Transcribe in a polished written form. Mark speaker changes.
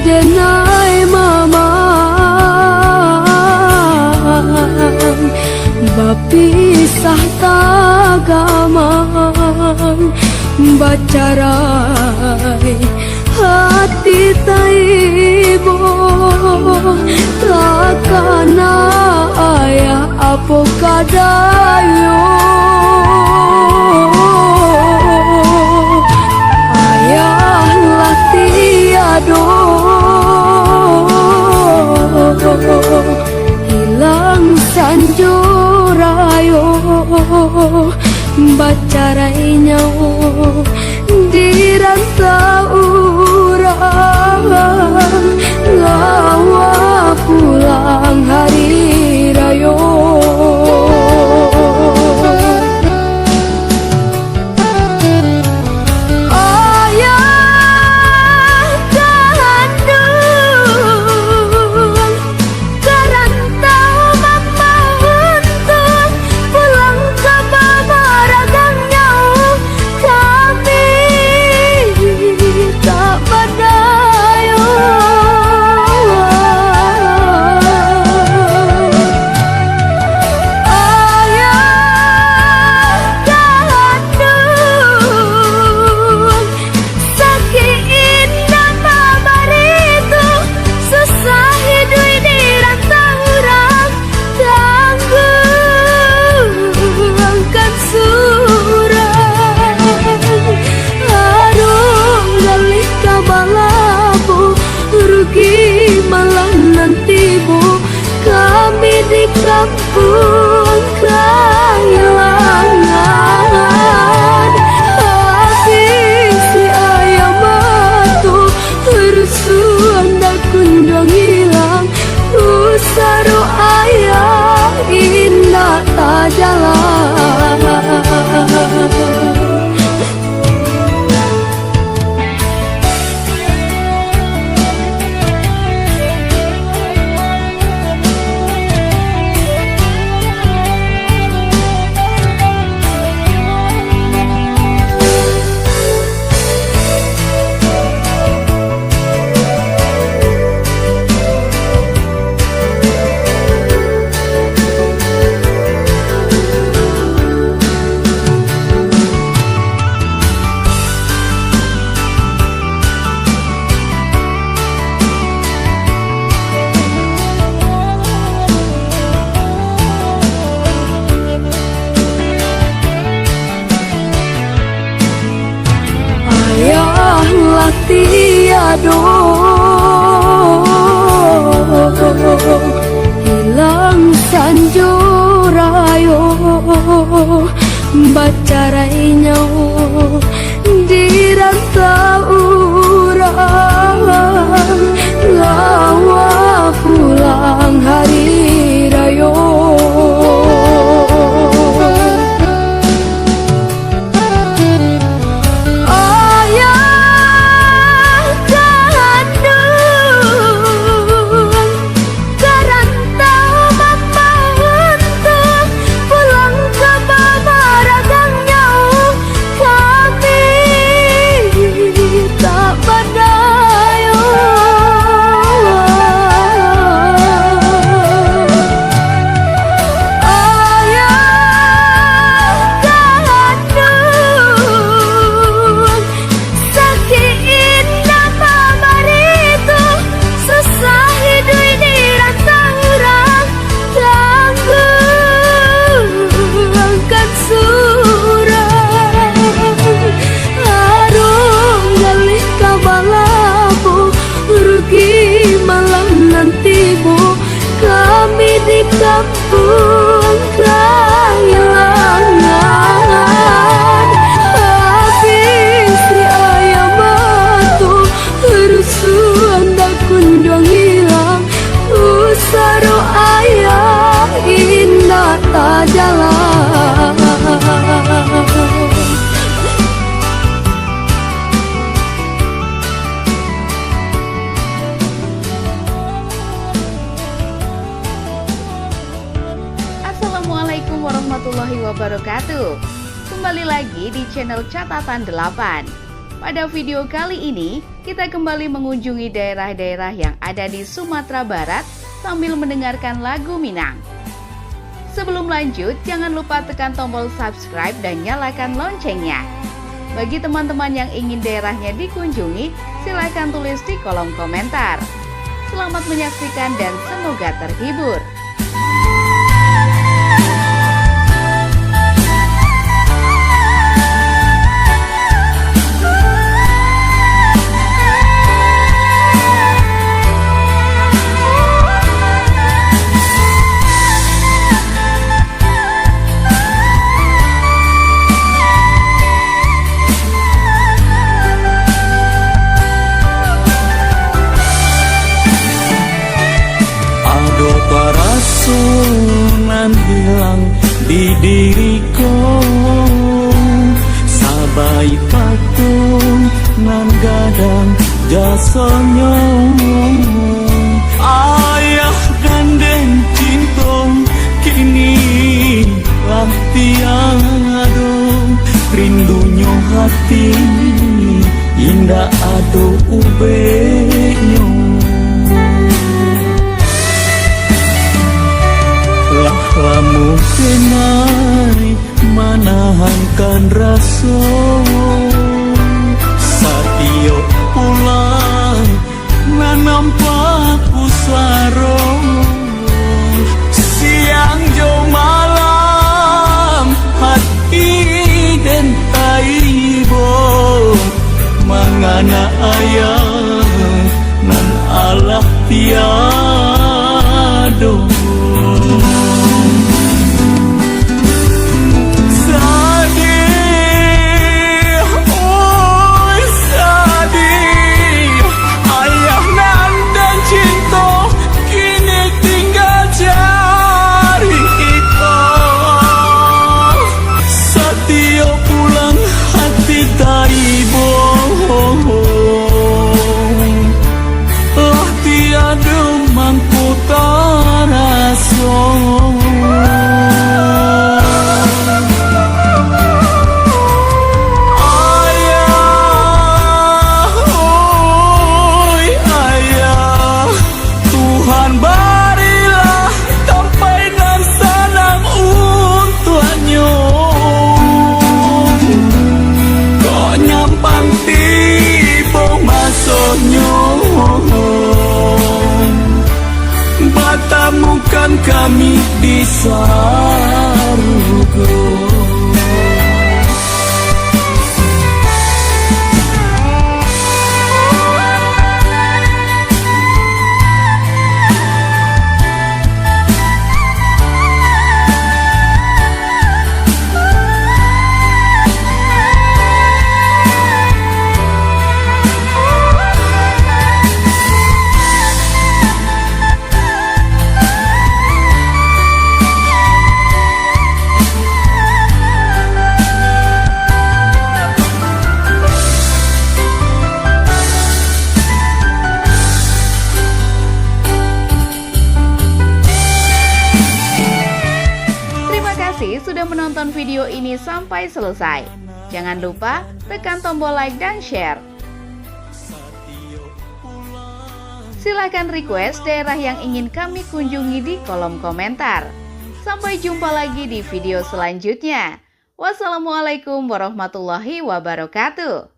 Speaker 1: denai mamang bapisah tagamang bacarai hati taibo takana ayah apo kadayo ayah latiado hilang sanjurayo bacarai nyawa di rantau lawa pulang hari raya ayah kandung kerantau mama untuk pulang ke bamaragangnya kami tak berdaya di kampung kehilangan habis si ayam matu rusuhan dak kundang hilang usaru ayah indah tak jalan. Tiado hilang sanjurayo bacarai nyawa di rantau lawa pulang hari raya di kampung kehilangan habis si ayam matu rusuhan dak kundang hilang usaru ayah indah tak jalan.
Speaker 2: Assalamualaikum warahmatullahi wabarakatuh. Kembali lagi di channel Catatan 8. Pada video kali ini, kita kembali mengunjungi daerah-daerah yang ada di Sumatera Barat sambil mendengarkan lagu Minang. Sebelum lanjut, jangan lupa tekan tombol subscribe dan nyalakan loncengnya. Bagi teman-teman yang ingin daerahnya dikunjungi, silakan tulis di kolom komentar. Selamat menyaksikan dan semoga terhibur.
Speaker 3: Rasunan hilang di diriku, sabai patung nan gadang jasanya. Ayah gandeng cintong kini lah tiada, rindunya hati indah ado ubenya. Lamu kenai manahankan rasa, sadio pulang nampak pusaro. Siang jo malam hati dan taibo, mangana ayah nan Allah tiado. Batamukan kami di sarugo.
Speaker 2: Sudah menonton video ini sampai selesai. Jangan lupa tekan tombol like dan share. Silakan request daerah yang ingin kami kunjungi di kolom komentar. Sampai jumpa lagi di video selanjutnya. Wassalamualaikum warahmatullahi wabarakatuh.